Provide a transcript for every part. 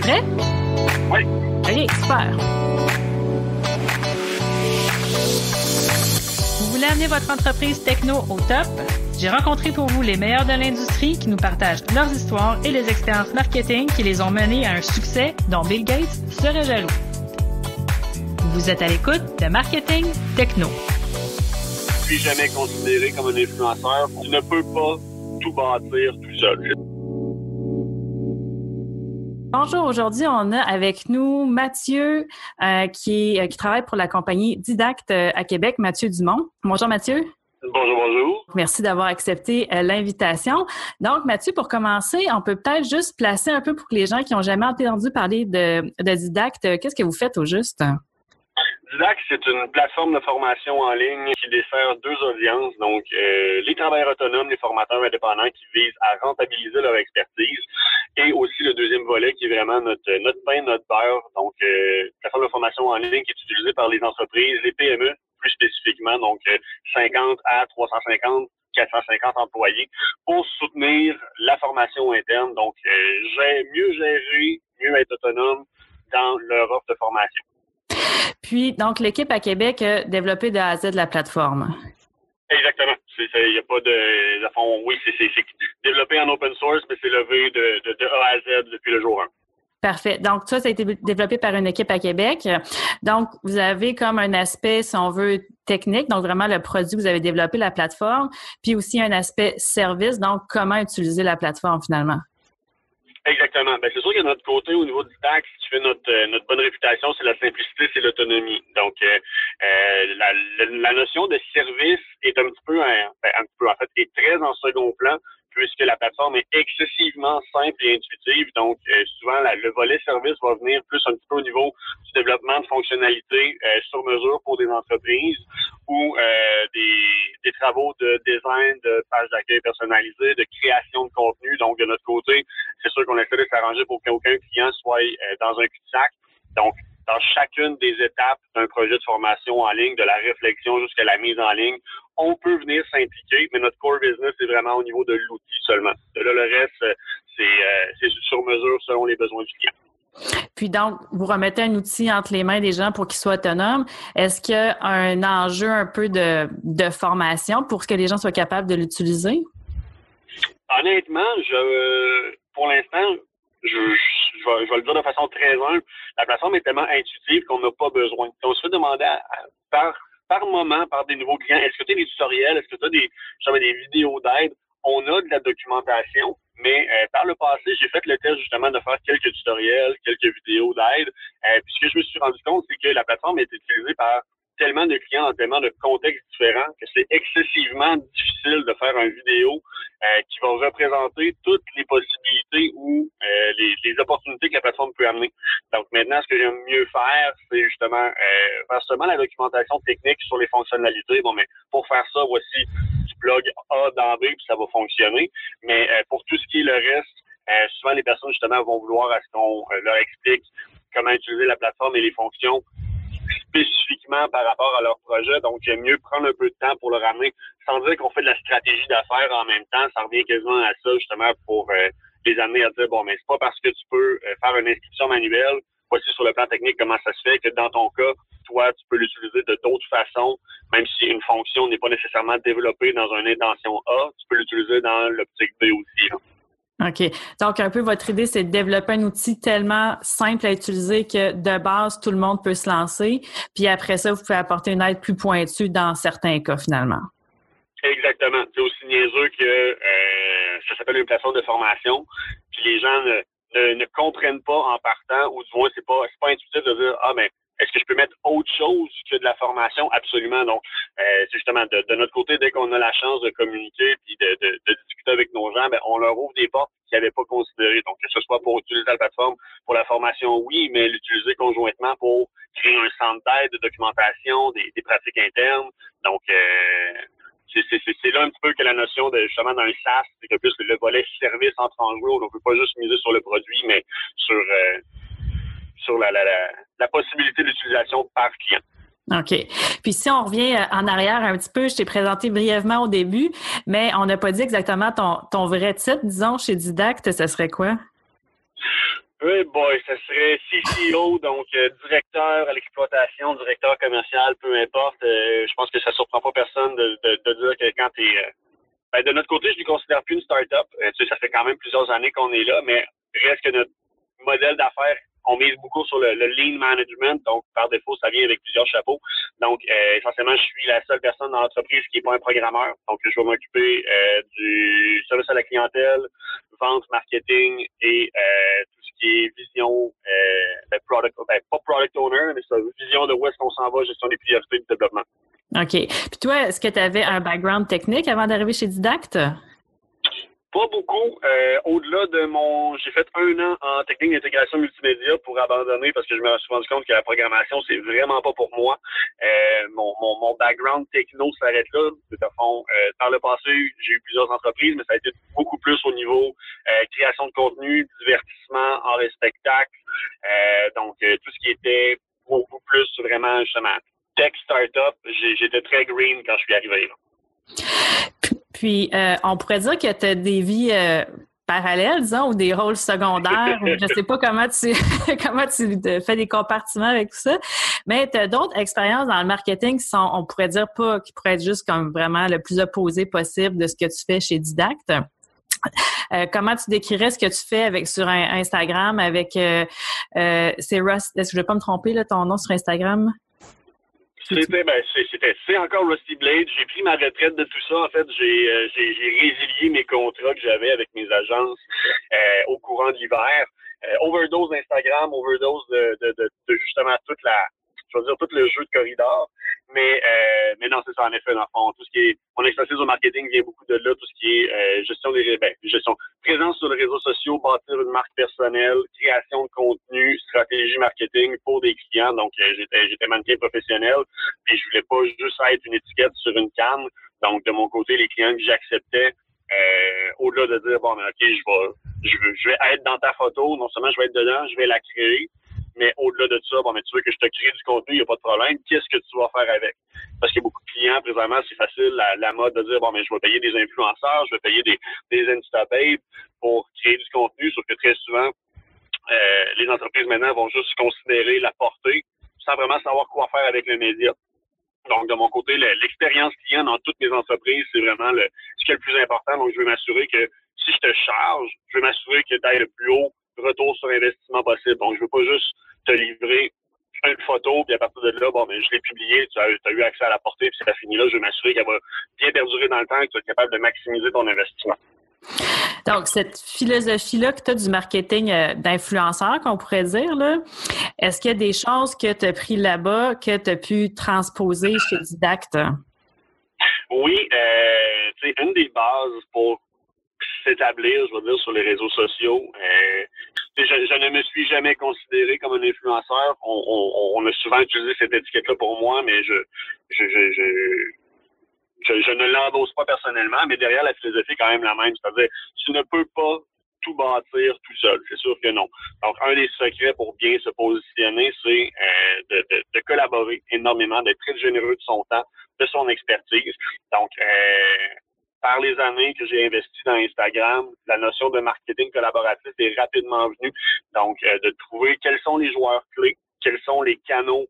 prêt? Oui. OK, super. Vous voulez amener votre entreprise techno au top? J'ai rencontré pour vous les meilleurs de l'industrie qui nous partagent leurs histoires et les expériences marketing qui les ont menés à un succès dont Bill Gates serait jaloux. Vous êtes à l'écoute de Marketing Techno. Je suis jamais considéré comme un influenceur. Tu ne peux pas tout bâtir tout seul. Bonjour, aujourd'hui, on a avec nous Mathieu qui travaille pour la compagnie Didacte à Québec, Mathieu Dumont. Bonjour Mathieu. Bonjour. Merci d'avoir accepté l'invitation. Donc Mathieu, pour commencer, on peut peut-être juste placer un peu pour les gens qui n'ont jamais entendu parler de Didacte. Qu'est-ce que vous faites au juste? Didacte, c'est une plateforme de formation en ligne qui dessert deux audiences, donc les travailleurs autonomes, les formateurs indépendants qui visent à rentabiliser leur expertise, et aussi le deuxième volet qui est vraiment notre pain, notre beurre, donc plateforme de formation en ligne qui est utilisée par les entreprises, les PME plus spécifiquement, donc 50 à 350, 450 employés, pour soutenir la formation interne, donc mieux gérer, mieux être autonome dans leur offre de formation. Puis, donc, l'équipe à Québec a développé de A à Z la plateforme. Exactement. Il n'y a pas de fond. Oui, c'est développé en open source, mais c'est levé de A à Z depuis le jour 1. Parfait. Donc, ça a été développé par une équipe à Québec. Donc, vous avez comme un aspect, si on veut, technique, donc vraiment le produit, vous avez développé la plateforme, puis aussi un aspect service, donc comment utiliser la plateforme finalement. Exactement. Ben, c'est sûr que de notre côté, au niveau du taxe, ce qui fait notre bonne réputation, c'est la simplicité, c'est l'autonomie. Donc, la notion de service est un petit peu, en fait, est très en second plan, puisque la plateforme est excessivement simple et intuitive. Donc, souvent, le volet service va venir plus un petit peu au niveau du développement de fonctionnalités sur mesure pour des entreprises ou des travaux de design, de pages d'accueil personnalisées, de création de contenu. Donc, de notre côté, c'est sûr qu'on essaie de s'arranger pour qu'aucun client soit dans un cul-de-sac. Donc, dans chacune des étapes d'un projet de formation en ligne, de la réflexion jusqu'à la mise en ligne, on peut venir s'impliquer, mais notre core business, c'est vraiment au niveau de l'outil seulement. De là, le reste, c'est sur mesure selon les besoins du client. Puis donc, vous remettez un outil entre les mains des gens pour qu'ils soient autonomes. Est-ce qu'il y a un enjeu un peu de formation pour que les gens soient capables de l'utiliser? Honnêtement, pour l'instant, je vais le dire de façon très humble, la plateforme est tellement intuitive qu'on n'a pas besoin. On se fait demander par moment, par des nouveaux clients, est-ce que tu as des tutoriels, est-ce que tu as des vidéos d'aide? On a de la documentation, mais par le passé, j'ai fait le test justement de faire quelques tutoriels, quelques vidéos d'aide. Puis ce que je me suis rendu compte, c'est que la plateforme est utilisée par tellement de clients dans tellement de contextes différents que c'est excessivement difficile de faire une vidéo qui va représenter toutes les possibilités ou les opportunités que la plateforme peut amener. Donc maintenant, ce que j'aime mieux faire, c'est justement faire seulement la documentation technique sur les fonctionnalités. Bon, mais pour faire ça, voici du blog A dans B, puis ça va fonctionner. Mais pour tout ce qui est le reste, souvent les personnes justement vont vouloir à ce qu'on leur explique comment utiliser la plateforme et les fonctions spécifiquement par rapport à leur projet. Donc, j'aime mieux prendre un peu de temps pour le ramener, sans dire qu'on fait de la stratégie d'affaires en même temps. Ça revient quasiment à ça, justement, pour les amener à dire, bon, mais c'est pas parce que tu peux faire une inscription manuelle, voici sur le plan technique comment ça se fait, que dans ton cas, toi, tu peux l'utiliser de d'autres façons, même si une fonction n'est pas nécessairement développée dans une intention A, tu peux l'utiliser dans l'optique B aussi, là. OK. Donc, un peu votre idée, c'est de développer un outil tellement simple à utiliser que de base, tout le monde peut se lancer. Puis après ça, vous pouvez apporter une aide plus pointue dans certains cas, finalement. Exactement. C'est aussi niaiseux que ça s'appelle une plateforme de formation. Puis les gens ne comprennent pas en partant, ou du moins, c'est pas intuitif de dire, ah, mais est-ce que je peux mettre autre chose que de la formation? Absolument. Donc, c'est justement de notre côté, dès qu'on a la chance de communiquer puis de discuter avec nos gens, ben, on leur ouvre des portes qu'ils n'avaient pas considérées. Donc, que ce soit pour utiliser la plateforme pour la formation, oui, mais l'utiliser conjointement pour créer un centre d'aide, de documentation, des pratiques internes. Donc, c'est là un petit peu que la notion de justement dans le SaaS, c'est que plus le volet service entre en jeu. On ne peut pas juste miser sur le produit, mais sur la possibilité d'utilisation par client. OK. Puis si on revient en arrière un petit peu, je t'ai présenté brièvement au début, mais on n'a pas dit exactement ton vrai titre, disons, chez Didacte, ce serait quoi? Oui, boy, ça serait CCO, donc directeur à l'exploitation, directeur commercial, peu importe. Je pense que ça surprend pas personne de dire que quand tu es... de notre côté, je ne considère plus une start-up. Tu sais, ça fait quand même plusieurs années qu'on est là, mais reste que notre modèle d'affaires, on mise beaucoup sur le lean management, donc par défaut, ça vient avec plusieurs chapeaux. Donc, essentiellement, je suis la seule personne dans l'entreprise qui n'est pas un programmeur. Donc, je vais m'occuper du service à la clientèle, vente, marketing et tout ce qui est vision, pas product owner, mais c'est vision de où est-ce qu'on s'en va, gestion des priorités du développement. OK. Puis toi, est-ce que tu avais un background technique avant d'arriver chez Didact? Pas beaucoup. Au-delà de j'ai fait 1 an en technique d'intégration multimédia pour abandonner parce que je me suis rendu compte que la programmation, c'est vraiment pas pour moi. Mon background techno s'arrête là. De fond, par le passé, j'ai eu plusieurs entreprises, mais ça a été beaucoup plus au niveau création de contenu, divertissement, art et spectacle. Donc, tout ce qui était beaucoup plus vraiment, justement, tech startup. J'étais très green quand je suis arrivé là. Puis, on pourrait dire que tu as des vies parallèles, disons, ou des rôles secondaires. Je ne sais pas comment tu fais des compartiments avec tout ça, mais tu as d'autres expériences dans le marketing qui sont, on pourrait dire, qui pourraient être juste comme vraiment le plus opposé possible de ce que tu fais chez Didact. Comment tu décrirais ce que tu fais sur Instagram avec c'est Rust? Est-ce que je ne vais pas me tromper, là, ton nom sur Instagram? C'est encore Rusty Blade. J'ai pris ma retraite de tout ça. En fait, j'ai résilié mes contrats que j'avais avec mes agences au courant de l'hiver. Overdose d'Instagram, overdose de justement tout le jeu de corridor. Mais non, c'est ça en effet, dans le fond. Tout ce qui est mon expertise au marketing vient beaucoup de là, tout ce qui est gestion, présence sur les réseaux sociaux, bâtir une marque personnelle, création de contenu, stratégie marketing pour des clients. Donc j'étais mannequin professionnel et je voulais pas juste être une étiquette sur une canne. Donc de mon côté, les clients que j'acceptais, au-delà de dire bon, mais ok, je vais être dans ta photo, non seulement je vais être dedans, je vais la créer. Mais au-delà de ça, bon, mais tu veux que je te crée du contenu, il n'y a pas de problème. Qu'est-ce que tu vas faire avec? Parce qu'il y a beaucoup de clients, présentement, c'est facile, la mode de dire, bon, mais je vais payer des influenceurs, je vais payer des Instababes pour créer du contenu, sauf que très souvent, les entreprises maintenant vont juste considérer la portée sans vraiment savoir quoi faire avec le média. Donc, de mon côté, l'expérience client dans toutes mes entreprises, c'est vraiment ce qui est le plus important. Donc, je veux m'assurer que si je te charge, je veux m'assurer que tu ailles le plus haut retour sur investissement possible. Donc, je veux pas juste te livrer une photo, puis à partir de là, bon, mais je l'ai publié, tu as eu accès à la portée, puis c'est pas fini là. Je veux m'assurer qu'elle va bien perdurer dans le temps et que tu es capable de maximiser ton investissement. Donc, cette philosophie-là que tu as du marketing d'influenceur, qu'on pourrait dire, là, est-ce qu'il y a des choses que tu as pris là-bas, que tu as pu transposer chez Didact? Oui, tu sais, une des bases pour s'établir, je veux dire, sur les réseaux sociaux. Je ne me suis jamais considéré comme un influenceur. On a souvent utilisé cette étiquette-là pour moi, mais je ne l'endosse pas personnellement, mais derrière la philosophie est quand même la même. C'est-à-dire, tu ne peux pas tout bâtir tout seul. C'est sûr que non. Donc, un des secrets pour bien se positionner, c'est de collaborer énormément, d'être très généreux de son temps, de son expertise. Donc, par les années que j'ai investi dans Instagram, la notion de marketing collaboratif est rapidement venue. Donc, de trouver quels sont les joueurs clés, quels sont les canaux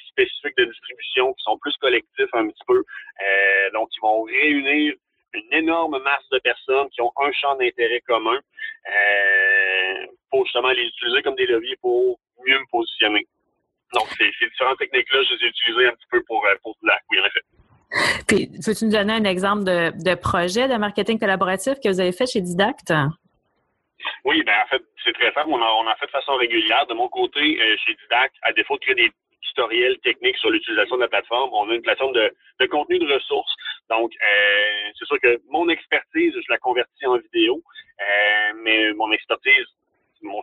spécifiques de distribution qui sont plus collectifs un petit peu. Donc, ils vont réunir une énorme masse de personnes qui ont un champ d'intérêt commun pour justement les utiliser comme des leviers pour mieux me positionner. Donc, ces différentes techniques-là, je les ai utilisées un petit peu pour Didact, oui, en effet. Puis, peux-tu nous donner un exemple de projet de marketing collaboratif que vous avez fait chez Didact? Oui, en fait, c'est très simple. On en fait de façon régulière. De mon côté, chez Didact, à défaut de créer des tutoriels techniques sur l'utilisation de la plateforme, on a une plateforme de contenu de ressources. Donc, c'est sûr que mon expertise, je la convertis en vidéo, mais mon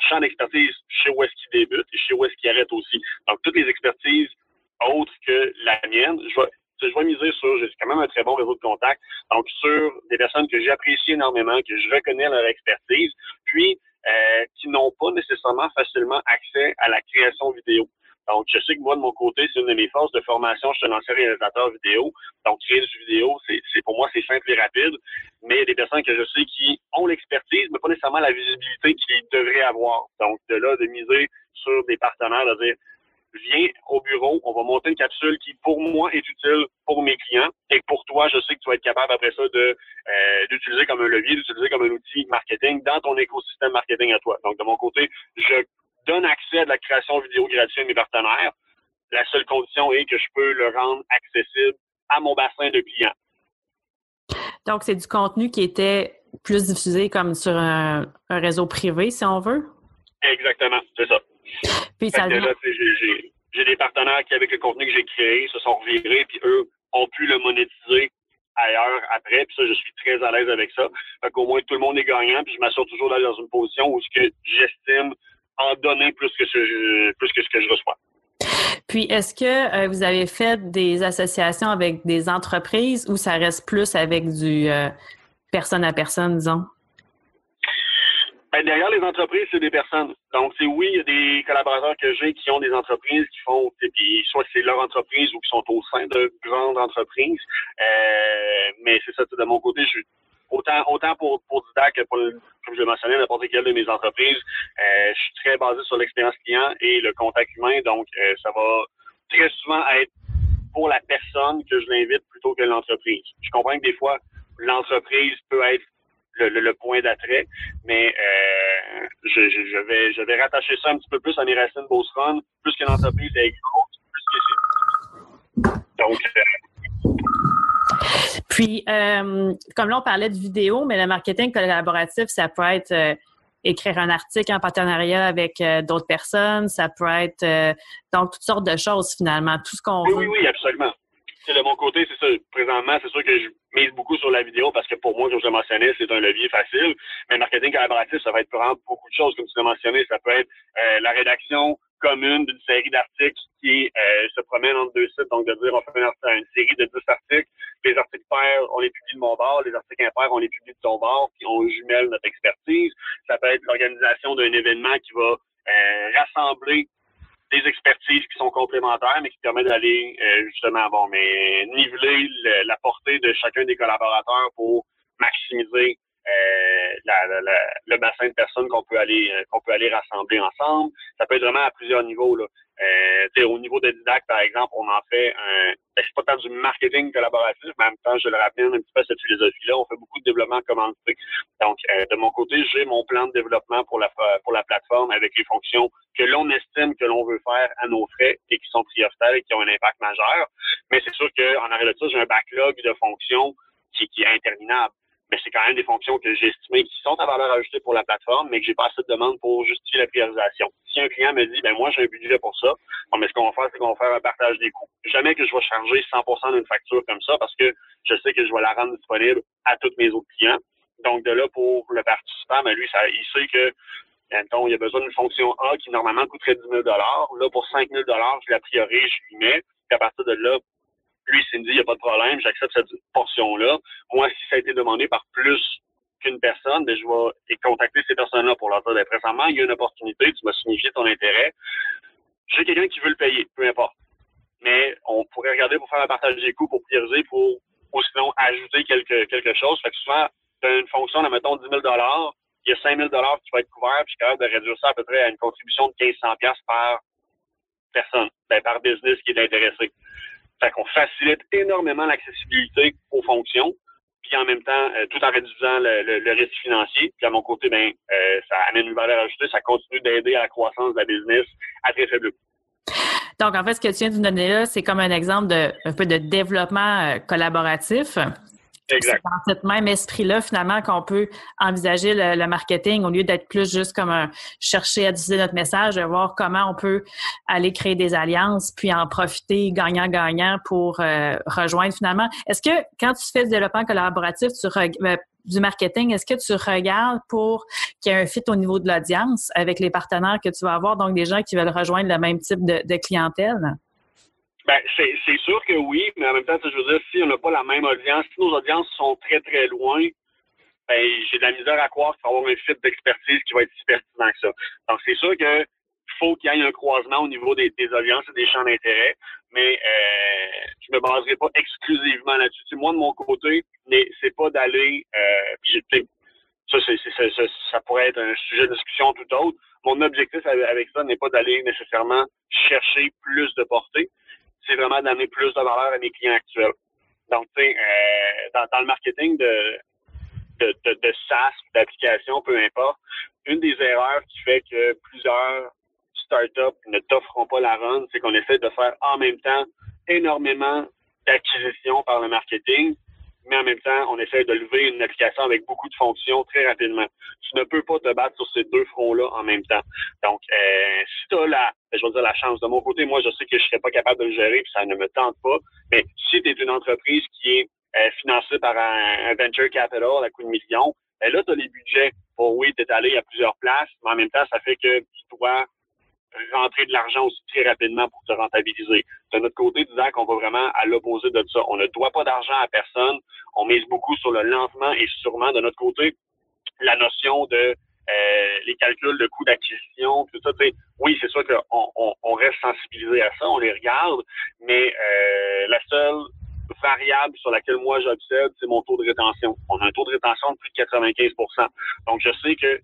champ d'expertise, je sais où est-ce qu'il débute et je sais où est-ce qu'il arrête aussi. Donc, toutes les expertises autres que la mienne, je vais miser j'ai quand même un très bon réseau de contacts, donc sur des personnes que j'apprécie énormément, que je reconnais leur expertise, puis qui n'ont pas nécessairement facilement accès à la création vidéo. Donc, je sais que moi, de mon côté, c'est une de mes forces de formation. Je suis un ancien réalisateur vidéo. Donc, créer du vidéo, c'est pour moi, c'est simple et rapide. Mais il y a des personnes que je sais qui ont l'expertise, mais pas nécessairement la visibilité qu'ils devraient avoir. Donc, de là, de miser sur des partenaires, de dire, viens au bureau, on va monter une capsule qui, pour moi, est utile pour mes clients. Et pour toi, je sais que tu vas être capable après ça d'utiliser comme un levier, d'utiliser comme un outil marketing dans ton écosystème marketing à toi. Donc, de mon côté, je donne accès à de la création vidéo gratuite à mes partenaires. La seule condition est que je peux le rendre accessible à mon bassin de clients. Donc, c'est du contenu qui était plus diffusé comme sur un réseau privé, si on veut? Exactement, c'est ça. Puis ça déjà, j'ai des partenaires qui, avec le contenu que j'ai créé, se sont revirés, puis eux ont pu le monétiser ailleurs après, puis ça, je suis très à l'aise avec ça. Fait qu'au moins, tout le monde est gagnant, puis je m'assure toujours d'aller dans une position où ce que j'estime en donner plus que ce que je reçois. Puis, est-ce que vous avez fait des associations avec des entreprises ou ça reste plus avec du personne à personne, disons? Ben, derrière les entreprises, c'est des personnes. Donc, oui, il y a des collaborateurs que j'ai qui ont des entreprises qui font, puis soit c'est leur entreprise ou qui sont au sein de grandes entreprises. Mais c'est ça, de mon côté, autant pour Didac que pour, comme je l'ai mentionné, n'importe quelle de mes entreprises, je suis très basé sur l'expérience client et le contact humain. Donc, ça va très souvent être pour la personne que je l'invite plutôt que l'entreprise. Je comprends que des fois, l'entreprise peut être le point d'attrait, mais je vais rattacher ça un petit peu plus à mes racines Beauceron, plus que l'entreprise est grosse, plus que c'est. Donc, puis, comme là, on parlait de vidéo, mais le marketing collaboratif, ça peut être écrire un article en partenariat avec d'autres personnes, ça peut être donc toutes sortes de choses finalement, tout ce qu'on veut. Oui, absolument. De mon côté, c'est ça. Présentement, c'est sûr que je mise beaucoup sur la vidéo parce que pour moi, comme je l'ai mentionné, c'est un levier facile. Mais le marketing collaboratif, ça va être vraiment beaucoup de choses, comme tu l'as mentionné. Ça peut être la rédaction commune d'une série d'articles qui se promène entre deux sites. Donc, de dire, on fait une série de 10 articles. Les articles pairs, on les publie de mon bord. Les articles impairs, on les publie de ton bord. Puis, on jumelle notre expertise. Ça peut être l'organisation d'un événement qui va rassembler des expertises qui sont complémentaires, mais qui permettent d'aller justement niveler la portée de chacun des collaborateurs pour maximiser le bassin de personnes qu'on peut aller rassembler ensemble. Ça peut être vraiment à plusieurs niveaux, là. Au niveau de Didac, par exemple, on en fait c'est pas tant du marketing collaboratif, mais en même temps, je le rappelle un petit peu cette philosophie-là. On fait beaucoup de développement commandité. Donc, de mon côté, j'ai mon plan de développement pour la plateforme avec les fonctions que l'on estime que l'on veut faire à nos frais et qui sont prioritaires et qui ont un impact majeur. Mais c'est sûr qu'en arrière de ça, j'ai un backlog de fonctions qui est interminable. Mais c'est quand même des fonctions que j'ai estimées qui sont à valeur ajoutée pour la plateforme, mais que j'ai pas assez de demandes pour justifier la priorisation. Si un client me dit, moi, j'ai un budget pour ça, mais ce qu'on va faire, c'est qu'on va faire un partage des coûts. Jamais que je vais charger 100% d'une facture comme ça parce que je sais que je vais la rendre disponible à tous mes autres clients. Donc, de là, pour le participant, lui, il sait que, il a besoin d'une fonction A qui, normalement, coûterait 10 000 $. Là, pour 5 000 $, je la priorise, je lui mets. Puis à partir de là, lui, s'il me dit, il n'y a pas de problème, j'accepte cette portion-là. Moi, si ça a été demandé par plus qu'une personne, je vais contacter ces personnes-là pour leur dire, récemment, il y a une opportunité, tu m'as signifié ton intérêt. J'ai quelqu'un qui veut le payer, peu importe. Mais on pourrait regarder pour faire un partage des coûts, pour prioriser, ou sinon ajouter quelque chose. Fait que souvent, tu as une fonction de, mettons, 10 000 $, il y a 5 000 $ qui va être couvert, puis je suis capable de réduire ça à peu près à une contribution de 1 500 $ par personne, par business qui est intéressé. Fait qu'on facilite énormément l'accessibilité aux fonctions, puis en même temps, tout en réduisant le risque financier. Puis à mon côté, ça amène une valeur ajoutée, ça continue d'aider à la croissance de la business à très faible coût. Donc, en fait, ce que tu viens de nous donner là, c'est comme un exemple un peu de développement collaboratif. Exact. C'est dans cet même esprit-là, finalement, qu'on peut envisager le marketing au lieu d'être plus juste comme chercher à diffuser notre message, de voir comment on peut aller créer des alliances puis en profiter gagnant-gagnant pour rejoindre finalement. Est-ce que quand tu fais du développement collaboratif, du marketing, est-ce que tu regardes pour qu'il y ait un fit au niveau de l'audience avec les partenaires que tu vas avoir, donc des gens qui veulent rejoindre le même type de clientèle? C'est sûr que oui, mais en même temps, je veux dire, si on n'a pas la même audience, si nos audiences sont très, très loin, j'ai de la misère à croire qu'il va y avoir un fit d'expertise qui va être si pertinent que ça. Donc, c'est sûr que faut qu'il y ait un croisement au niveau des audiences et des champs d'intérêt, mais je me baserai pas exclusivement là-dessus. Tu sais, moi, de mon côté, c'est pas d'aller ça pourrait être un sujet de discussion tout autre. Mon objectif avec ça n'est pas d'aller nécessairement chercher plus de portée, c'est vraiment d'amener plus de valeur à mes clients actuels. Donc, tu sais, dans le marketing de SaaS ou d'application, peu importe, une des erreurs qui fait que plusieurs startups ne t'offront pas la run, c'est qu'on essaie de faire en même temps énormément d'acquisitions par le marketing, mais en même temps, on essaie de lever une application avec beaucoup de fonctions très rapidement. Tu ne peux pas te battre sur ces deux fronts-là en même temps. Donc, si tu as la chance, de mon côté, moi, je sais que je serais pas capable de le gérer, puis ça ne me tente pas, mais si tu es une entreprise qui est financée par un venture capital à coût de millions, là, tu as les budgets pour, oui, t'étaler à plusieurs places, mais en même temps, ça fait que tu dois rentrer de l'argent aussi très rapidement pour te rentabiliser. De notre côté, disant qu'on va vraiment à l'opposé de ça. On ne doit pas d'argent à personne. On mise beaucoup sur le lentement et sûrement. De notre côté, la notion de les calculs de coût d'acquisition, tout ça, oui, c'est sûr qu'on reste sensibilisé à ça, on les regarde, mais la seule variable sur laquelle moi j'observe, c'est mon taux de rétention. On a un taux de rétention de plus de 95%. Donc, je sais que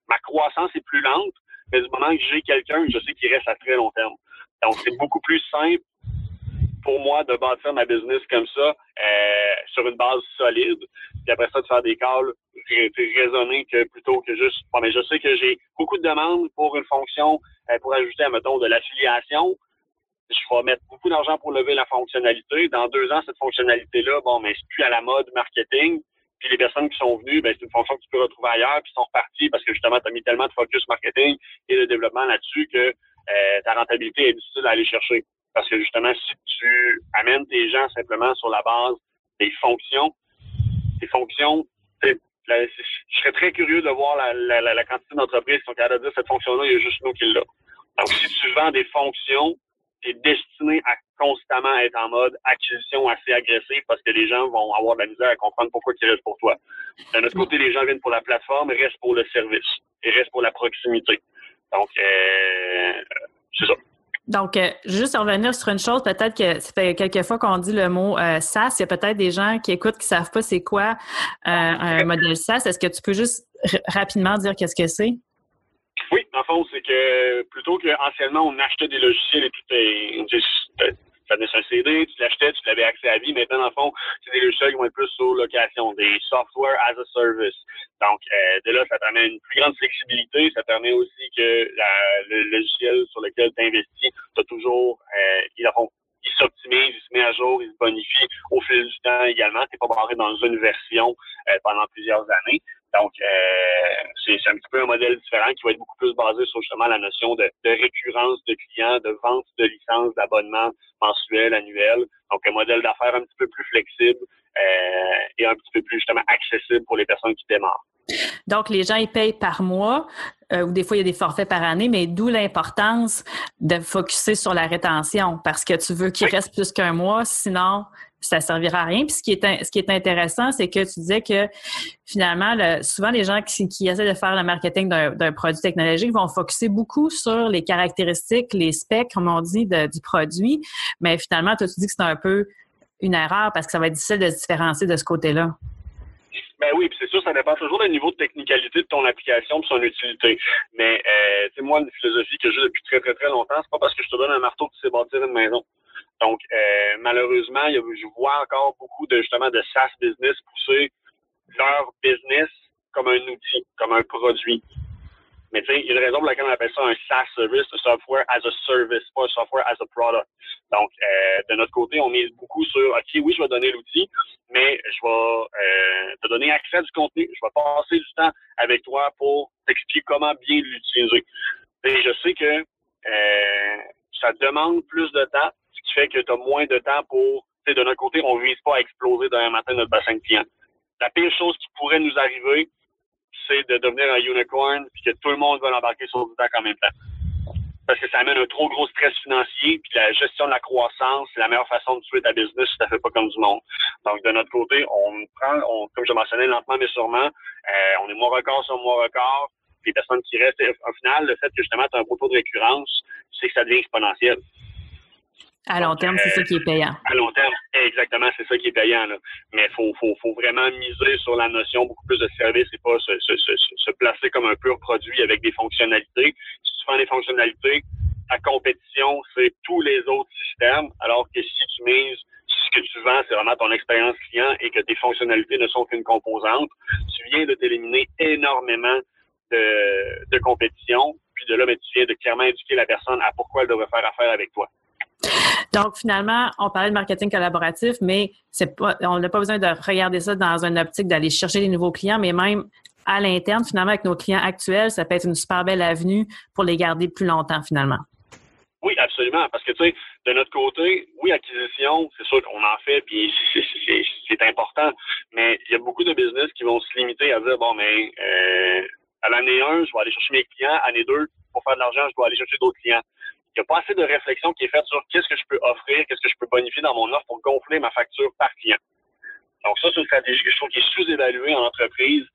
ma croissance est plus lente, mais du moment que j'ai quelqu'un, je sais qu'il reste à très long terme. Donc, c'est beaucoup plus simple pour moi de bâtir ma business comme ça, sur une base solide, puis après ça, de faire des calls raisonnés que plutôt que juste... Bon, mais je sais que j'ai beaucoup de demandes pour une fonction, pour ajouter, mettons, de l'affiliation. Je vais mettre beaucoup d'argent pour lever la fonctionnalité. Dans 2 ans, cette fonctionnalité-là, bon, mais c'est plus à la mode marketing. Puis les personnes qui sont venues, ben c'est une fonction que tu peux retrouver ailleurs, puis sont reparties parce que justement, tu as mis tellement de focus marketing et de développement là-dessus que ta rentabilité est difficile à aller chercher. Parce que justement, si tu amènes tes gens simplement sur la base des fonctions, je serais très curieux de voir la quantité d'entreprises qui sont capables de dire cette fonction-là, il y a juste nous qui l'a. Donc, si tu vends des fonctions, tu es destiné à constamment être en mode acquisition assez agressive parce que les gens vont avoir de la misère à comprendre pourquoi ils restent pour toi. De notre côté, les gens viennent pour la plateforme et restent pour le service. Ils restent pour la proximité. Donc, c'est ça. Donc, juste revenir sur une chose, peut-être que ça fait quelques fois qu'on dit le mot SaaS. Il y a peut-être des gens qui écoutent qui savent pas c'est quoi un modèle SaaS. Est-ce que tu peux juste rapidement dire qu'est-ce que c'est? Oui, en fond, c'est que plutôt qu'anciennement, on achetait des logiciels et tout, ça venait sur un CD, tu l'achetais, tu l'avais accès à vie. Maintenant, dans le fond, c'est des logiciels qui vont être plus sur location, des software as a service. Donc, de là, ça permet une plus grande flexibilité. Ça permet aussi que le logiciel sur lequel tu investis, tu as toujours, il s'optimise, il se met à jour, il se bonifie au fil du temps également. Tu n'es pas barré dans une version pendant plusieurs années. Donc, c'est un petit peu un modèle différent qui va être beaucoup plus basé sur justement la notion de récurrence de clients, de vente de licences, d'abonnement mensuel, annuel. Donc, un modèle d'affaires un petit peu plus flexible et un petit peu plus justement accessible pour les personnes qui démarrent. Donc, les gens, ils payent par mois ou des fois, il y a des forfaits par année, mais d'où l'importance de focusser sur la rétention parce que tu veux qu'il reste plus qu'un mois, sinon ça servira à rien. Puis ce qui est intéressant, c'est que tu disais que finalement, souvent les gens qui essaient de faire le marketing d'un produit technologique vont focusser beaucoup sur les caractéristiques, les specs, comme on dit, du produit. Mais finalement, toi, tu dis que c'est un peu une erreur parce que ça va être difficile de se différencier de ce côté-là. Ben oui, puis c'est sûr, ça dépend toujours du niveau de technicalité de ton application et son utilité. Mais tu sais, moi, une philosophie que j'ai depuis très, très, très longtemps, c'est pas parce que je te donne un marteau que tu sais bâtir une maison. Donc, malheureusement, je vois encore beaucoup de SaaS business pousser leur business comme un outil, comme un produit. Mais tu sais, il y a une raison pour laquelle on appelle ça un SaaS service, un software as a service, pas un software as a product. Donc, de notre côté, on mise beaucoup sur, OK, oui, je vais donner l'outil, mais je vais te donner accès à du contenu. Je vais passer du temps avec toi pour t'expliquer comment bien l'utiliser. Et je sais que ça demande plus de temps, ce qui fait que tu as moins de temps pour, tu sais, de notre côté, on ne vise pas à exploser d'un matin notre bassin de clients. La pire chose qui pourrait nous arriver, c'est de devenir un unicorn puis que tout le monde va l'embarquer sur du deck en même temps. Parce que ça amène un trop gros stress financier puis la gestion de la croissance, c'est la meilleure façon de tuer ta business si tu ne fais pas comme du monde. Donc, de notre côté, on comme je mentionnais, lentement mais sûrement, on est mois record sur mois record. les personnes qui restent. Au final, le fait que justement tu as un beau taux de récurrence, c'est que ça devient exponentiel. À long terme, c'est ça qui est payant. À long terme, exactement, c'est ça qui est payant, là. Mais faut vraiment miser sur la notion beaucoup plus de service et pas se placer comme un pur produit avec des fonctionnalités. Si tu vends des fonctionnalités, ta compétition, c'est tous les autres systèmes, alors que si tu mises, ce que tu vends, c'est vraiment ton expérience client et que tes fonctionnalités ne sont qu'une composante, tu viens de t'éliminer énormément de compétition, puis de là, mais tu viens de clairement éduquer la personne à pourquoi elle devrait faire affaire avec toi. Donc, finalement, on parlait de marketing collaboratif, mais on n'a pas besoin de regarder ça dans une optique d'aller chercher des nouveaux clients, mais même à l'interne, finalement, avec nos clients actuels, ça peut être une super belle avenue pour les garder plus longtemps, finalement. Oui, absolument. Parce que, tu sais, de notre côté, oui, acquisition, c'est sûr qu'on en fait, puis c'est important. Mais il y a beaucoup de business qui vont se limiter à dire, bon, mais à l'année 1, je vais aller chercher mes clients. Année 2, pour faire de l'argent, je dois aller chercher d'autres clients. Il n'y a pas assez de réflexion qui est faite sur qu'est-ce que je peux offrir, qu'est-ce que je peux bonifier dans mon offre pour gonfler ma facture par client. Donc ça, c'est une stratégie que je trouve qui est sous-évaluée en entreprise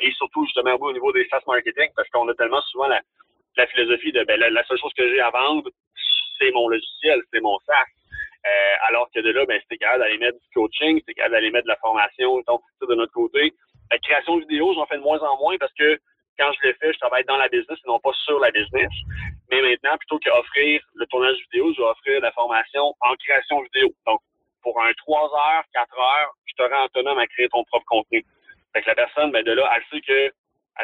et surtout justement au niveau des SaaS marketing parce qu'on a tellement souvent la philosophie de la seule chose que j'ai à vendre, c'est mon logiciel, c'est mon SaaS. Alors que de là, c'est capable d'aller mettre du coaching, c'est capable d'aller mettre de la formation, donc ça de notre côté. La création vidéo, j'en fais de moins en moins parce que quand je l'ai fait, je travaille dans la business et non pas sur la business. Mais maintenant, plutôt qu'offrir le tournage vidéo, je vais offrir la formation en création vidéo. Donc, pour un 3 heures, 4 heures, je te rends autonome à créer ton propre contenu. Fait que la personne, de là, elle sait qu'elle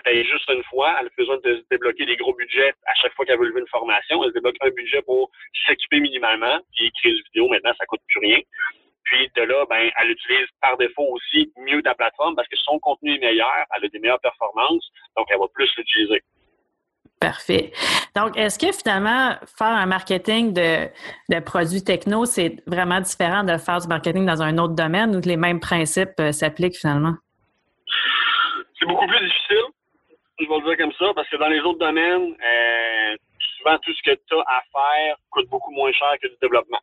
paye juste une fois, elle a besoin de se débloquer des gros budgets à chaque fois qu'elle veut lever une formation. Elle se débloque un budget pour s'occuper minimalement, puis créer du vidéo, maintenant, ça coûte plus rien. Puis de là, elle utilise par défaut aussi mieux ta plateforme parce que son contenu est meilleur, elle a des meilleures performances, donc elle va plus l'utiliser. Parfait. Donc, est-ce que finalement, faire un marketing de produits techno, c'est vraiment différent de faire du marketing dans un autre domaine où les mêmes principes s'appliquent finalement? C'est beaucoup plus difficile, je vais le dire comme ça, parce que dans les autres domaines, souvent tout ce que tu as à faire coûte beaucoup moins cher que du développement.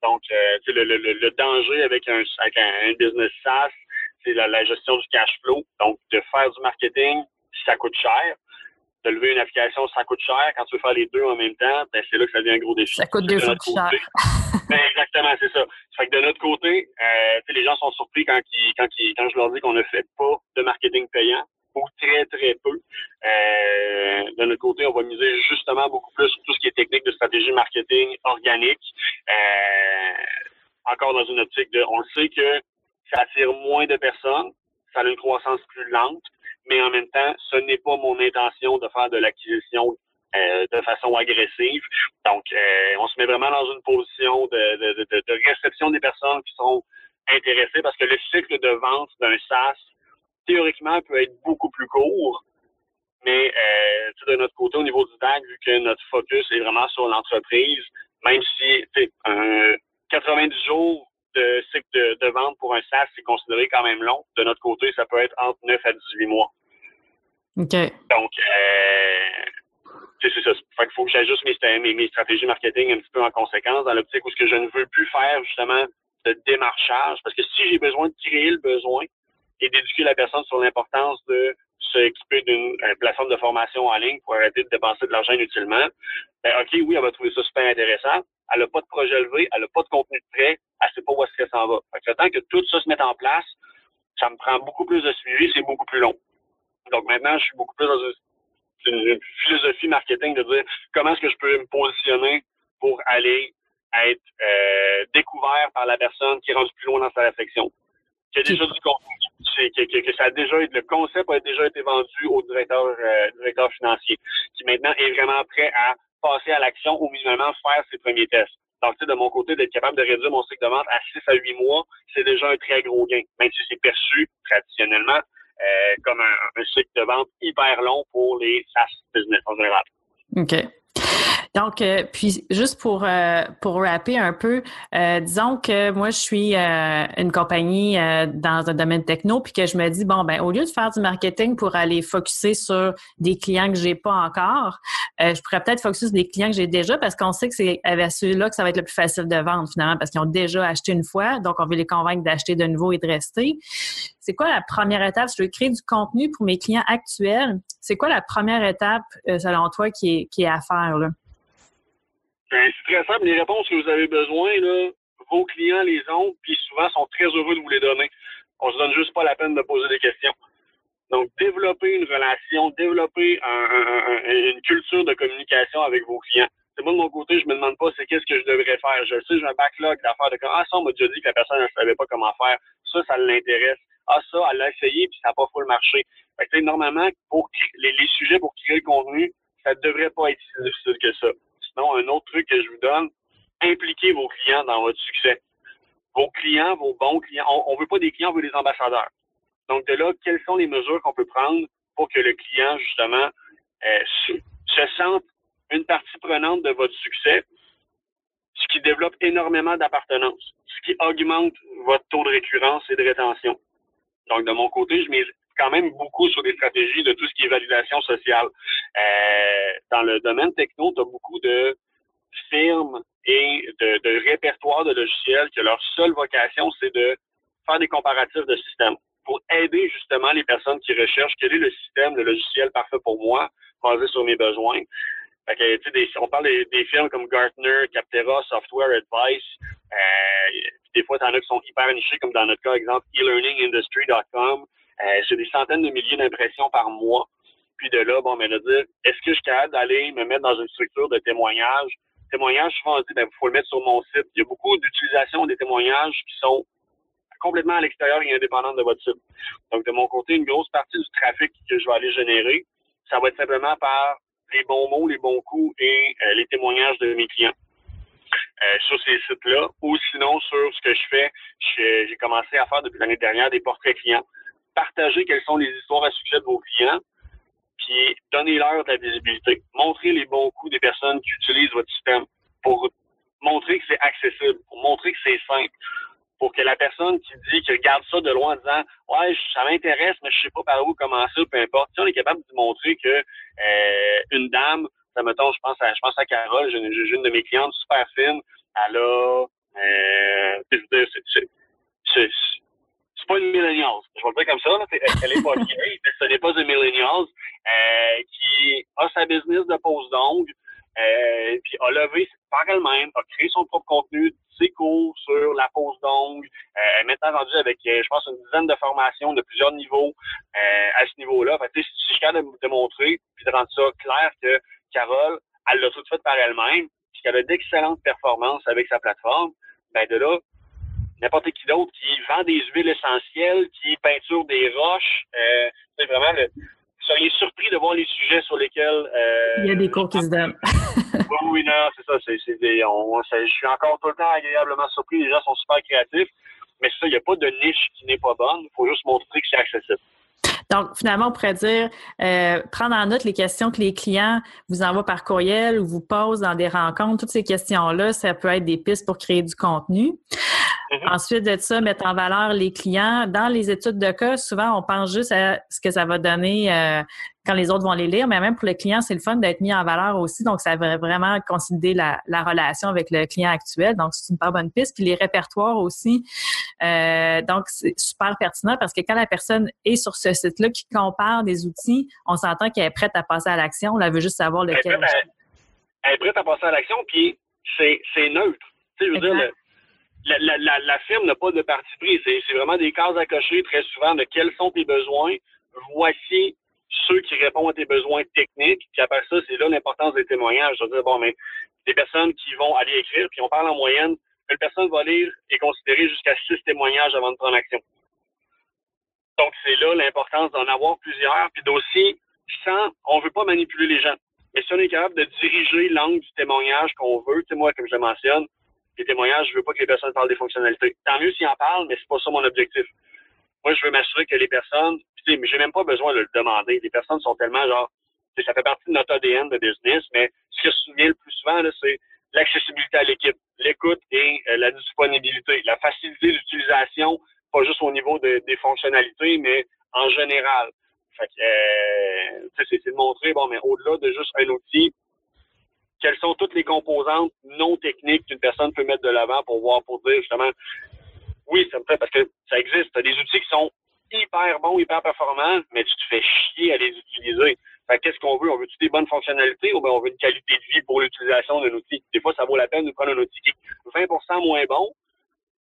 Donc, le danger avec un business SaaS, c'est la gestion du cash flow. Donc, de faire du marketing, ça coûte cher. De lever une application, ça coûte cher. Quand tu veux faire les deux en même temps, c'est là que ça devient un gros défi. Ça coûte 2 fois plus cher. Exactement, c'est ça. Fait que de notre côté, les gens sont surpris quand je leur dis qu'on ne fait pas de marketing payant, ou très, très peu. De notre côté, on va miser justement beaucoup plus sur tout ce qui est technique de stratégie marketing organique. Encore dans une optique on le sait que ça attire moins de personnes, ça a une croissance plus lente, mais en même temps, ce n'est pas mon intention de faire de l'acquisition de façon agressive. Donc, on se met vraiment dans une position de réception des personnes qui sont intéressées parce que le cycle de vente d'un SaaS, théoriquement, peut être beaucoup plus court. Mais de notre côté, au niveau du DAG, vu que notre focus est vraiment sur l'entreprise, même si 90 jours de cycle de vente pour un SaaS, c'est considéré quand même long. De notre côté, ça peut être entre 9 à 18 mois. OK. Donc, c'est ça. Fait qu'il faut que j'ajuste mes stratégies marketing un petit peu en conséquence, dans l'optique où ce que je ne veux plus faire, justement, de démarchage. Parce que si j'ai besoin de créer le besoin et d'éduquer la personne sur l'importance de s'équiper d'une plateforme de formation en ligne pour arrêter de dépenser de l'argent inutilement, OK, oui, elle va trouver ça super intéressant. Elle n'a pas de projet levé, elle n'a pas de contenu de prêt, elle ne sait pas où est-ce qu'elle s'en va. Fait que le temps que tout ça se mette en place, ça me prend beaucoup plus de suivi, c'est beaucoup plus long. Donc maintenant, je suis beaucoup plus dans une philosophie marketing de dire comment est-ce que je peux me positionner pour aller être découvert par la personne qui est rendue plus loin dans sa réflexion. Qui a déjà du contenu, que ça a déjà le concept a déjà été vendu au directeur financier, qui maintenant est vraiment prêt à passer à l'action ou minimum faire ses premiers tests. Donc, de mon côté, d'être capable de réduire mon cycle de vente à 6 à 8 mois, c'est déjà un très gros gain, même si c'est perçu traditionnellement comme un cycle de vente hyper long pour les SaaS business en général. OK. Donc, puis juste pour rapper un peu, disons que moi, je suis une compagnie dans un domaine techno, puis que je me dis, bon, au lieu de faire du marketing pour aller focusser sur des clients que j'ai pas encore, je pourrais peut-être focus sur des clients que j'ai déjà parce qu'on sait que c'est avec ceux-là que ça va être le plus facile de vendre finalement parce qu'ils ont déjà acheté une fois, donc on veut les convaincre d'acheter de nouveau et de rester. C'est quoi la première étape? Si je veux créer du contenu pour mes clients actuels, c'est quoi la première étape, selon toi, qui est à faire, là? Ben, c'est très simple. Les réponses que vous avez besoin, là, vos clients les ont, puis souvent sont très heureux de vous les donner. On se donne juste pas la peine de poser des questions. Donc, développer une relation, développer une culture de communication avec vos clients. C'est moi, de mon côté, je me demande pas c'est qu'est-ce que je devrais faire. Je sais, j'ai un backlog d'affaires de ça, on m'a déjà dit que la personne ne savait pas comment faire. Ça l'intéresse. Ça, elle l'a essayé, puis ça n'a pas full marché. Fait que, normalement, pour les sujets pour créer le contenu, ça ne devrait pas être si difficile que ça. Sinon, un autre truc que je vous donne, impliquez vos clients dans votre succès. Vos clients, vos bons clients, on veut pas des clients, on veut des ambassadeurs. Donc, de là, quelles sont les mesures qu'on peut prendre pour que le client, justement, se sente une partie prenante de votre succès, ce qui développe énormément d'appartenance, ce qui augmente votre taux de récurrence et de rétention. Donc, de mon côté, je mise quand même beaucoup sur des stratégies de tout ce qui est validation sociale. Dans le domaine techno, tu as beaucoup de firmes et de répertoires de logiciels que leur seule vocation, c'est de faire des comparatifs de systèmes pour aider justement les personnes qui recherchent quel est le système, le logiciel parfait pour moi, basé sur mes besoins. Fait que, tu sais, on parle des firmes comme Gartner, Capterra, Software Advice. Des fois, t'en as qui sont hyper nichés, comme dans notre cas, exemple, elearningindustry.com. C'est des centaines de milliers d'impressions par mois. Puis de là, de dire, est-ce que je suis capable d'aller me mettre dans une structure de témoignages? Témoignages, souvent, on dit, faut le mettre sur mon site. Il y a beaucoup d'utilisation des témoignages qui sont complètement à l'extérieur et indépendantes de votre site. Donc, de mon côté, une grosse partie du trafic que je vais aller générer, ça va être simplement par les bons mots, les bons coups et les témoignages de mes clients sur ces sites-là. Ou sinon, sur ce que je fais, j'ai commencé à faire depuis l'année dernière des portraits clients. Partager quelles sont les histoires à succès de vos clients, puis donnez-leur de la visibilité. Montrez les bons coups des personnes qui utilisent votre système pour montrer que c'est accessible, pour montrer que c'est simple, pour que la personne qui regarde ça de loin en disant « Ouais, ça m'intéresse, mais je sais pas par où commencer », peu importe. Si on est capable de montrer que une dame, ça mettons, je pense à Carole, j'ai une de mes clientes super fine, elle a c'est pas une millennial. Je vais le dire comme ça, là. Elle est pas vieille, mais ce n'est pas une millennial qui a sa business de pose d'ongles, puis a levé par elle-même, a créé son propre contenu, ses cours sur la pose d'ongles, est maintenant rendue avec, je pense, une dizaine de formations de plusieurs niveaux à ce niveau-là. Fait que, si je suis capable de montrer puis de rendre ça clair que Carole, elle l'a tout fait par elle-même, puis qu'elle a d'excellentes performances avec sa plateforme, ben de là, n'importe qui d'autre qui vend des huiles essentielles, qui peinture des roches, c'est vraiment vous seriez surpris de voir les sujets sur lesquels il y a des cours qui se donnent. oui, non, c'est ça. Je suis encore tout le temps agréablement surpris. Les gens sont super créatifs. Mais ça, il n'y a pas de niche qui n'est pas bonne. Il faut juste montrer que c'est accessible. Donc, finalement, on pourrait dire, prendre en note les questions que les clients vous envoient par courriel ou vous posent dans des rencontres. Toutes ces questions-là, ça peut être des pistes pour créer du contenu. Mm-hmm. Ensuite de ça, mettre en valeur les clients. Dans les études de cas, souvent, on pense juste à ce que ça va donner quand les autres vont les lire, mais même pour le client, c'est le fun d'être mis en valeur aussi. Donc, ça va vraiment consolider la relation avec le client actuel. Donc, c'est une super bonne piste. Puis les répertoires aussi. Donc, c'est super pertinent parce que quand la personne est sur ce site-là qui compare des outils, on s'entend qu'elle est prête à passer à l'action. Elle veut juste savoir lequel. Elle est prête à passer à l'action, puis c'est neutre. Tu sais, je veux dire, la firme n'a pas de parti pris. C'est vraiment des cases à cocher très souvent de quels sont tes besoins. Voici ceux qui répondent à tes besoins techniques. Puis après ça, c'est là l'importance des témoignages. Je veux dire, mais des personnes qui vont aller écrire, puis on parle en moyenne, une personne va lire et considérer jusqu'à 6 témoignages avant de prendre action. Donc, c'est là l'importance d'en avoir plusieurs, puis d'aussi, on veut pas manipuler les gens. Mais si on est capable de diriger l'angle du témoignage qu'on veut, tu sais, moi, comme je le mentionne, les témoignages, je veux pas que les personnes parlent des fonctionnalités. Tant mieux s'ils en parlent, mais c'est pas ça mon objectif. Moi, je veux m'assurer que les personnes, tu sais, mais j'ai même pas besoin de le demander. Les personnes sont tellement genre, ça fait partie de notre ADN de business, mais ce qui se souvient le plus souvent, là, c'est l'accessibilité à l'équipe, l'écoute et la disponibilité, la facilité d'utilisation, pas juste au niveau des fonctionnalités, mais en général. Fait que, c'est de montrer, mais au-delà de juste un outil, quelles sont toutes les composantes non techniques qu'une personne peut mettre de l'avant pour dire justement, oui, ça me fait, parce que ça existe. Tu as des outils qui sont hyper bons, hyper performants, mais tu te fais chier à les utiliser. Fait qu'est-ce qu'on veut? On veut-tu des bonnes fonctionnalités ou bien on veut une qualité de vie pour l'utilisation d'un outil? Des fois, ça vaut la peine de prendre un outil qui est 20% moins bon,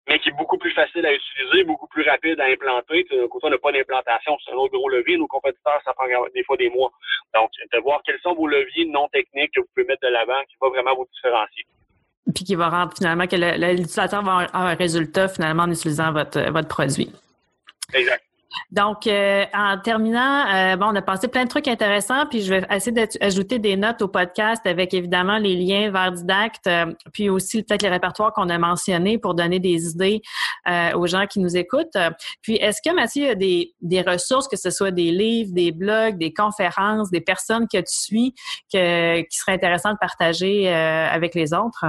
mais qui est beaucoup plus facile à utiliser, beaucoup plus rapide à implanter. Quand on n'a pas d'implantation, c'est un autre gros levier. Nos compétiteurs, ça prend des fois des mois. Donc, de voir quels sont vos leviers non techniques que vous pouvez mettre de l'avant, qui va vraiment vous différencier. Puis qui va rendre finalement que l'utilisateur va avoir un résultat finalement en utilisant votre produit. Exact. Donc, en terminant, on a passé plein de trucs intéressants, puis je vais essayer d'ajouter des notes au podcast avec évidemment les liens vers Didact, puis aussi peut-être les répertoires qu'on a mentionnés pour donner des idées aux gens qui nous écoutent. Puis, est-ce que Mathieu, il y a des ressources, que ce soit des livres, des blogs, des conférences, des personnes que tu suis qui seraient intéressantes de partager avec les autres?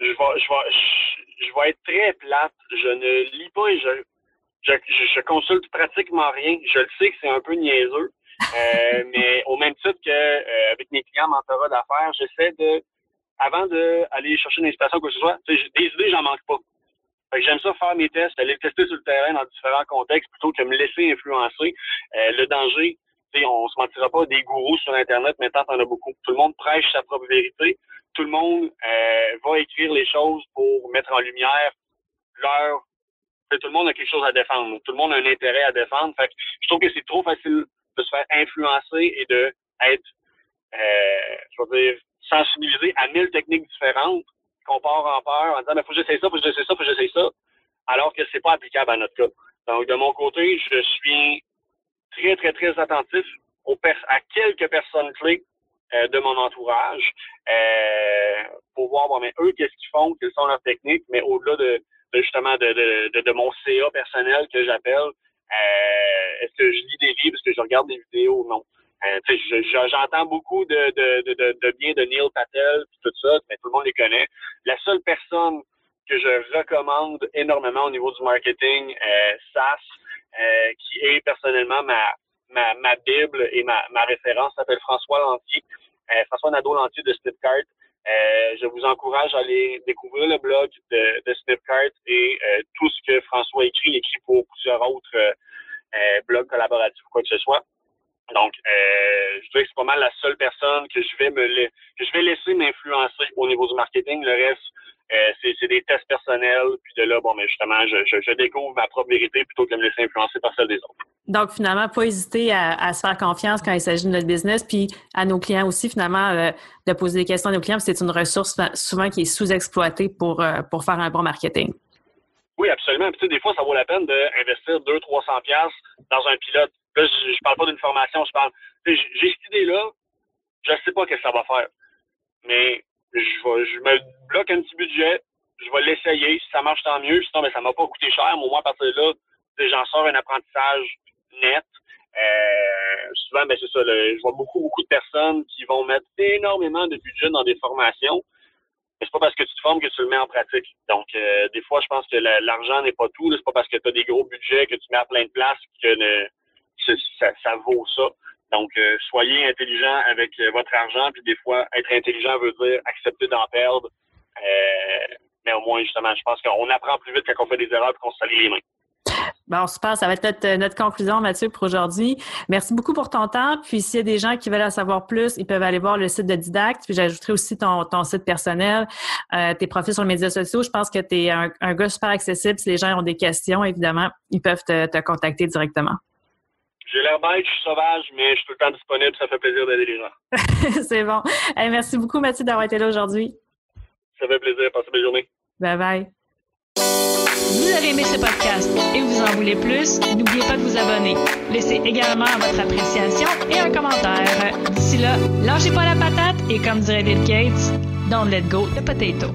Je vais être très plate. Je ne lis pas et je consulte pratiquement rien. Je le sais que c'est un peu niaiseux, mais au même titre que avec mes clients mentorat d'affaires, j'essaie avant d'aller chercher une inspiration quoi que ce soit, des idées, j'en manque pas. Fait que j'aime ça faire mes tests, aller tester sur le terrain dans différents contextes plutôt que me laisser influencer. Le danger, on se mentira pas, des gourous sur Internet, maintenant t'en as beaucoup. Tout le monde prêche sa propre vérité. Tout le monde va écrire les choses pour mettre en lumière tout le monde a quelque chose à défendre. Tout le monde a un intérêt à défendre. Fait que je trouve que c'est trop facile de se faire influencer et de être, sensibilisé à 1000 techniques différentes qu'on part en peur en disant, faut que j'essaie ça, faut que j'essaie ça, alors que c'est pas applicable à notre cas. Donc, de mon côté, je suis très, très, très attentif à quelques personnes clés de mon entourage pour voir, eux, qu'est-ce qu'ils font, quelles sont leurs techniques, mais au-delà de mon CA personnel que j'appelle, est-ce que je lis des livres, est-ce que je regarde des vidéos? Non. J'entends beaucoup de bien de Neil Patel puis tout ça, mais tout le monde les connaît. La seule personne que je recommande énormément au niveau du marketing SaaS, qui est personnellement ma Bible et ma référence, s'appelle François Lantier, François Nadeau-Lantier de Snipcart. Je vous encourage à aller découvrir le blog de Snipcart et tout ce que François écrit. Il écrit pour plusieurs autres blogs collaboratifs ou quoi que ce soit. Donc, je dirais que c'est pas mal la seule personne que je vais laisser m'influencer au niveau du marketing. Le reste, c'est des tests personnels. Puis de là, justement, je découvre ma propre vérité plutôt que de me laisser influencer par celle des autres. Donc, finalement, pas hésiter à se faire confiance quand il s'agit de notre business, puis à nos clients aussi, finalement, de poser des questions à nos clients. C'est une ressource souvent qui est sous-exploitée pour faire un bon marketing. Oui, absolument. Puis, des fois, ça vaut la peine d'investir 200-300$ dans un pilote. Là, je parle pas d'une formation, j'ai cette idée-là, je sais pas ce que ça va faire. Mais je me bloque un petit budget, je vais l'essayer. Si ça marche, tant mieux. Sinon, ça m'a pas coûté cher. Mais au moins, à partir de là, j'en sors un apprentissage net. Souvent, c'est ça. Je vois beaucoup de personnes qui vont mettre énormément de budget dans des formations. Mais c'est pas parce que tu te formes que tu le mets en pratique. Donc, des fois, je pense que l'argent n'est pas tout. Là. C'est pas parce que tu as des gros budgets que tu mets à plein de places que ça vaut ça. Donc, soyez intelligent avec votre argent. Puis des fois, être intelligent veut dire accepter d'en perdre. Mais au moins, justement, je pense qu'on apprend plus vite quand on fait des erreurs et qu'on se salit les mains. Bon, super. Ça va être notre conclusion, Mathieu, pour aujourd'hui. Merci beaucoup pour ton temps. Puis, s'il y a des gens qui veulent en savoir plus, ils peuvent aller voir le site de Didact. Puis, j'ajouterai aussi ton site personnel, tes profils sur les médias sociaux. Je pense que tu es un gars super accessible. Si les gens ont des questions, évidemment, ils peuvent te contacter directement. J'ai l'air bête, je suis sauvage, mais je suis tout le temps disponible. Ça fait plaisir d'aider les gens. C'est bon. Hey, merci beaucoup, Mathieu, d'avoir été là aujourd'hui. Ça fait plaisir. Passez une belle journée. Bye-bye. Vous avez aimé ce podcast et vous en voulez plus, n'oubliez pas de vous abonner. Laissez également votre appréciation et un commentaire. D'ici là, lâchez pas la patate et comme dirait Bill Gates, don't let go the potato.